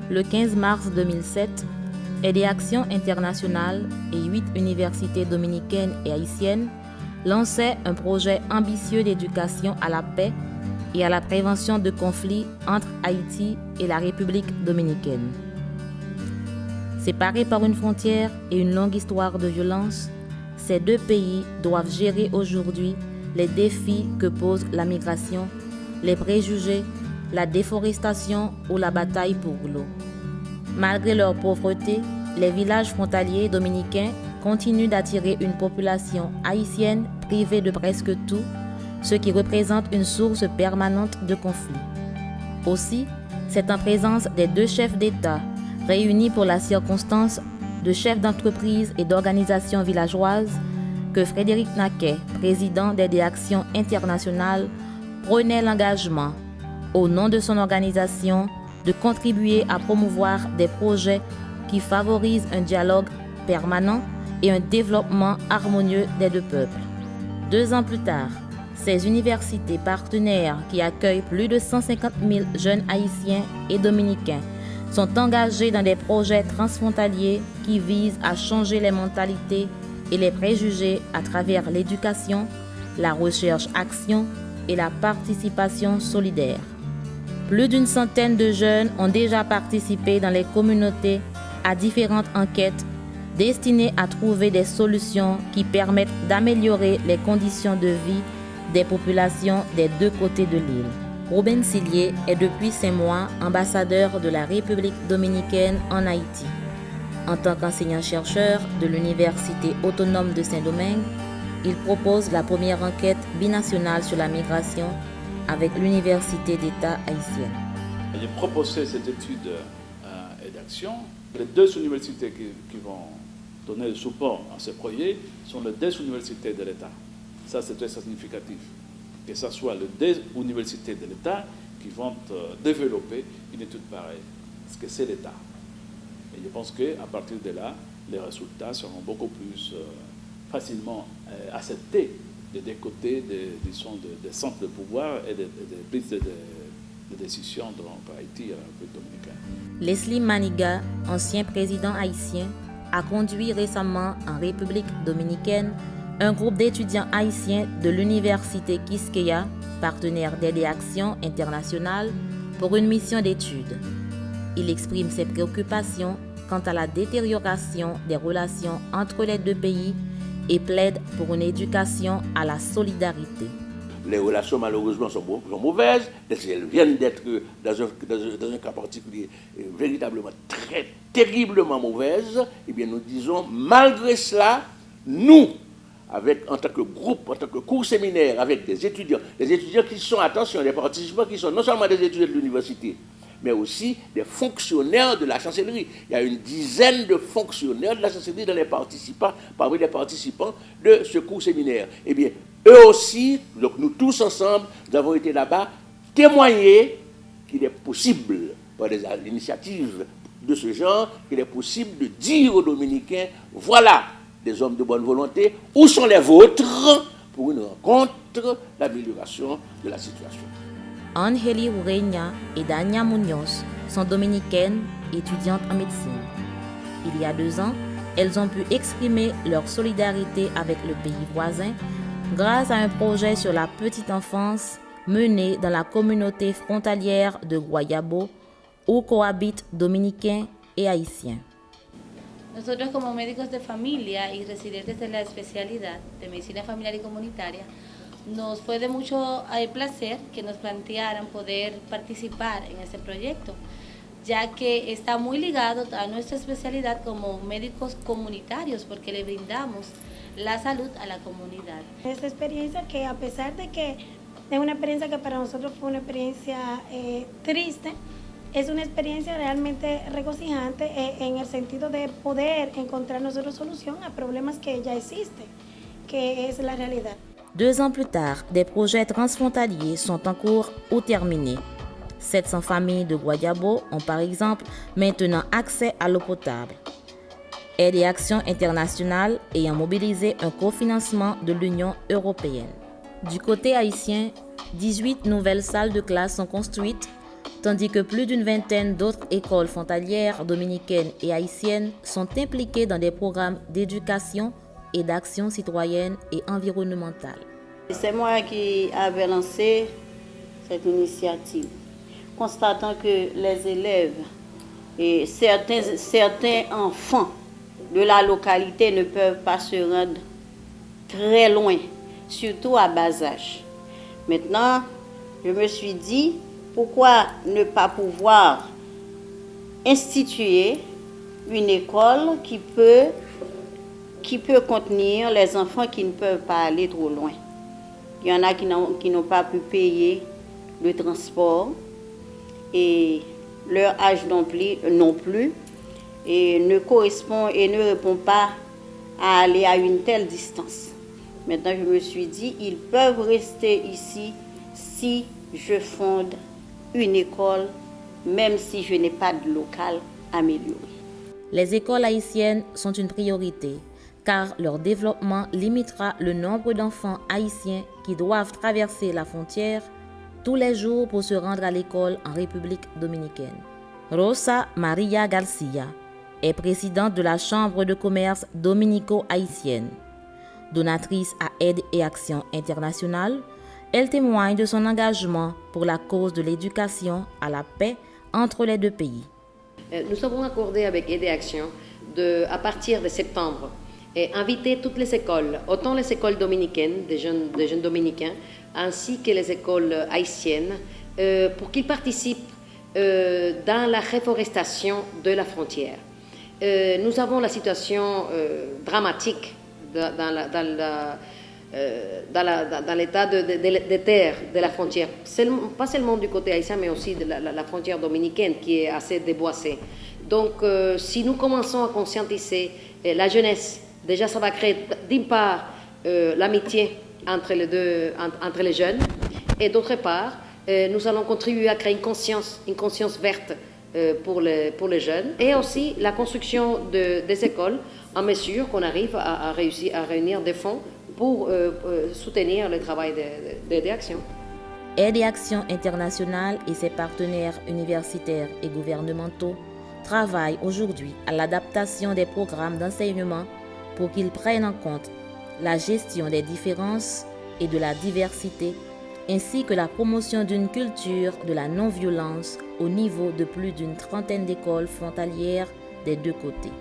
le 15 mars 2007, Aide et Action Internationale et 8 universités dominicaines et haïtiennes lançaient un projet ambitieux d'éducation à la paix et à la prévention de conflits entre Haïti et la République dominicaine. Séparés par une frontière et une longue histoire de violence, ces deux pays doivent gérer aujourd'hui les défis que pose la migration, les préjugés, la déforestation ou la bataille pour l'eau. Malgré leur pauvreté, les villages frontaliers dominicains continuent d'attirer une population haïtienne privée de presque tout, ce qui représente une source permanente de conflits. Aussi, c'est en présence des deux chefs d'État, réunis pour la circonstance de chefs d'entreprise et d'organisations villageoises, que Frédéric Naquet, président d'Aide et Action Internationale, prenait l'engagement, au nom de son organisation, de contribuer à promouvoir des projets qui favorisent un dialogue permanent et un développement harmonieux des deux peuples. 2 ans plus tard, ces universités partenaires qui accueillent plus de 150 000 jeunes haïtiens et dominicains sont engagés dans des projets transfrontaliers qui visent à changer les mentalités et les préjugés à travers l'éducation, la recherche-action et la participation solidaire. Plus d'une centaine de jeunes ont déjà participé dans les communautés à différentes enquêtes destinées à trouver des solutions qui permettent d'améliorer les conditions de vie des populations des deux côtés de l'île. Robin Sillier est depuis 5 mois ambassadeur de la République dominicaine en Haïti. En tant qu'enseignant-chercheur de l'Université autonome de Saint-Domingue, il propose la première enquête binationale sur la migration avec l'Université d'État haïtienne. J'ai proposé cette étude Aide et Action. Les 2 universités qui vont donner le support à ce projet sont les 2 universités de l'État. Ça, c'est très significatif. Que ce soit les 2 universités de l'État qui vont développer une étude pareille. Parce que c'est l'État. Et je pense qu'à partir de là, les résultats seront beaucoup plus facilement acceptés des 2 côtés des centres de pouvoir et des prises de décisions dans Haïti et la République dominicaine. Leslie Maniga, ancien président haïtien, a conduit récemment en République dominicaine un groupe d'étudiants haïtiens de l'Université Quisqueya, partenaire d'Aide et Action Internationale, pour une mission d'étude. Il exprime ses préoccupations quant à la détérioration des relations entre les 2 pays et plaide pour une éducation à la solidarité. Les relations malheureusement sont mauvaises, elles viennent d'être dans un cas particulier véritablement très terriblement mauvaises. Eh bien nous disons, malgré cela, nous, en tant que groupe, en tant que cours séminaire, avec des étudiants qui sont, attention, des participants qui sont non seulement des étudiants de l'université, mais aussi des fonctionnaires de la chancellerie. Il y a une dizaine de fonctionnaires de la chancellerie parmi les participants de ce cours séminaire. Eh bien, eux aussi, donc nous tous ensemble, nous avons été là-bas témoigner qu'il est possible, par des initiatives de ce genre, qu'il est possible de dire aux Dominicains, voilà, des hommes de bonne volonté, où sont les vôtres pour une rencontre, l'amélioration de la situation. Angeli Ureña et Dania Munoz sont dominicaines, étudiantes en médecine. Il y a 2 ans, elles ont pu exprimer leur solidarité avec le pays voisin grâce à un projet sur la petite enfance mené dans la communauté frontalière de Guayabo, où cohabitent dominicains et haïtiens. Nosotros como médicos de familia y residentes de la especialidad de medicina familiar y comunitaria, nos fue de mucho placer que nos plantearan poder participar en este proyecto, ya que está muy ligado a nuestra especialidad como médicos comunitarios, porque le brindamos la salud a la comunidad. Esta experiencia que a pesar de que es una experiencia que para nosotros fue una experiencia triste, es una experiencia realmente regocijante en el sentido de poder encontrar nosotros solución a problemas que ya existen, que es la realidad. 2 ans plus tard, des projets transfrontaliers sont en cours ou terminés. 700 familles de Guayabo ont par exemple maintenant accès à l'eau potable. Aide et Action Internationale ayant mobilisé un cofinancement de l'Union européenne. Du côté haïtien, 18 nouvelles salles de classe sont construites tandis que plus d'une vingtaine d'autres écoles frontalières dominicaines et haïtiennes sont impliquées dans des programmes d'éducation et d'action citoyenne et environnementale. C'est moi qui avais lancé cette initiative, constatant que les élèves et certains enfants de la localité ne peuvent pas se rendre très loin, surtout à bas âge. Maintenant, je me suis dit, pourquoi ne pas pouvoir instituer une école qui peut contenir les enfants qui ne peuvent pas aller trop loin. Il y en a qui n'ont pas pu payer le transport et leur âge non plus et ne correspond et ne répond pas à aller à une telle distance. Maintenant, je me suis dit, ils peuvent rester ici si je fonde une école, même si je n'ai pas de local amélioré. Les écoles haïtiennes sont une priorité, car leur développement limitera le nombre d'enfants haïtiens qui doivent traverser la frontière tous les jours pour se rendre à l'école en République dominicaine. Rosa Maria Garcia est présidente de la Chambre de commerce dominico-haïtienne. Donatrice à Aide et Action internationale, elle témoigne de son engagement pour la cause de l'éducation à la paix entre les deux pays. Nous avons accordé avec Aide et Action, à partir de septembre, inviter toutes les écoles, autant les écoles dominicaines, des jeunes dominicains, ainsi que les écoles haïtiennes, pour qu'ils participent dans la reforestation de la frontière. Nous avons la situation dramatique dans l'état des terres de la frontière, pas seulement du côté haïtien, mais aussi de la frontière dominicaine qui est assez déboissée. Donc, si nous commençons à conscientiser la jeunesse, déjà ça va créer d'une part l'amitié entre les jeunes, et d'autre part, nous allons contribuer à créer une conscience verte pour les jeunes, et aussi la construction des écoles en mesure qu'on arrive à réussir à réunir des fonds pour soutenir le travail d'Aide et Action. Aide et Action internationale et ses partenaires universitaires et gouvernementaux travaillent aujourd'hui à l'adaptation des programmes d'enseignement pour qu'ils prennent en compte la gestion des différences et de la diversité, ainsi que la promotion d'une culture de la non-violence au niveau de plus d'une trentaine d'écoles frontalières des deux côtés.